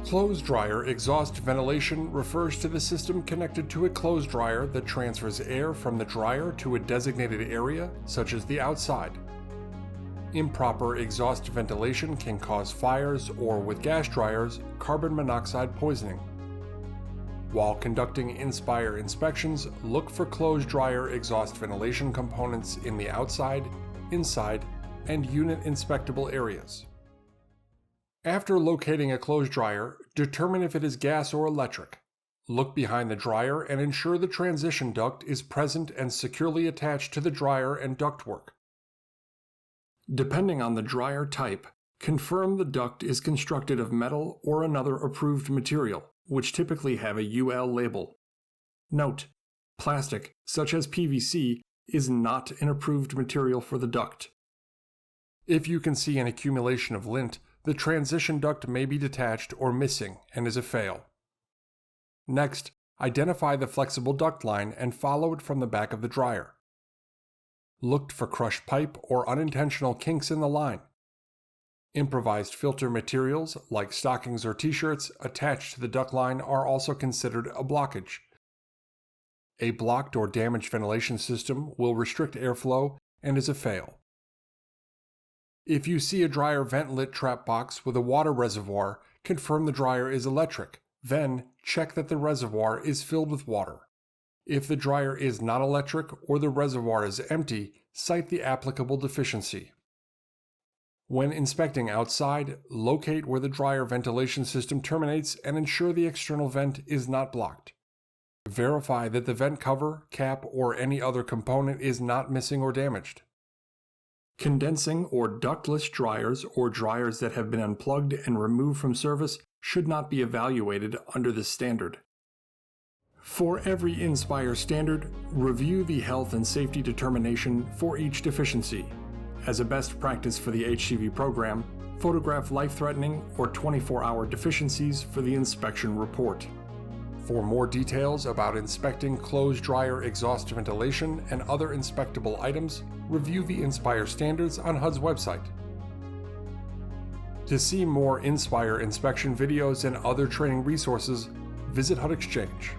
Clothes dryer exhaust ventilation refers to the system connected to a clothes dryer that transfers air from the dryer to a designated area, such as the outside. Improper exhaust ventilation can cause fires or, with gas dryers, carbon monoxide poisoning. While conducting NSPIRE inspections, look for clothes dryer exhaust ventilation components in the outside, inside, and unit inspectable areas. After locating a clothes dryer, determine if it is gas or electric. Look behind the dryer and ensure the transition duct is present and securely attached to the dryer and ductwork. Depending on the dryer type, confirm the duct is constructed of metal or another approved material, which typically have a UL label. Note: plastic, such as PVC, is not an approved material for the duct. If you can see an accumulation of lint, the transition duct may be detached or missing and is a fail. Next, identify the flexible duct line and follow it from the back of the dryer. Look for crushed pipe or unintentional kinks in the line. Improvised filter materials, like stockings or t-shirts, attached to the duct line are also considered a blockage. A blocked or damaged ventilation system will restrict airflow and is a fail. If you see a dryer vent-lit trap box with a water reservoir, confirm the dryer is electric. Then, check that the reservoir is filled with water. If the dryer is not electric or the reservoir is empty, cite the applicable deficiency. When inspecting outside, locate where the dryer ventilation system terminates and ensure the external vent is not blocked. Verify that the vent cover, cap, or any other component is not missing or damaged. Condensing or ductless dryers or dryers that have been unplugged and removed from service should not be evaluated under this standard. For every NSPIRE standard, review the health and safety determination for each deficiency. As a best practice for the HCV program, photograph life-threatening or 24-hour deficiencies for the inspection report. For more details about inspecting clothes dryer exhaust ventilation and other inspectable items, review the NSPIRE standards on HUD's website. To see more NSPIRE inspection videos and other training resources, visit HUD Exchange.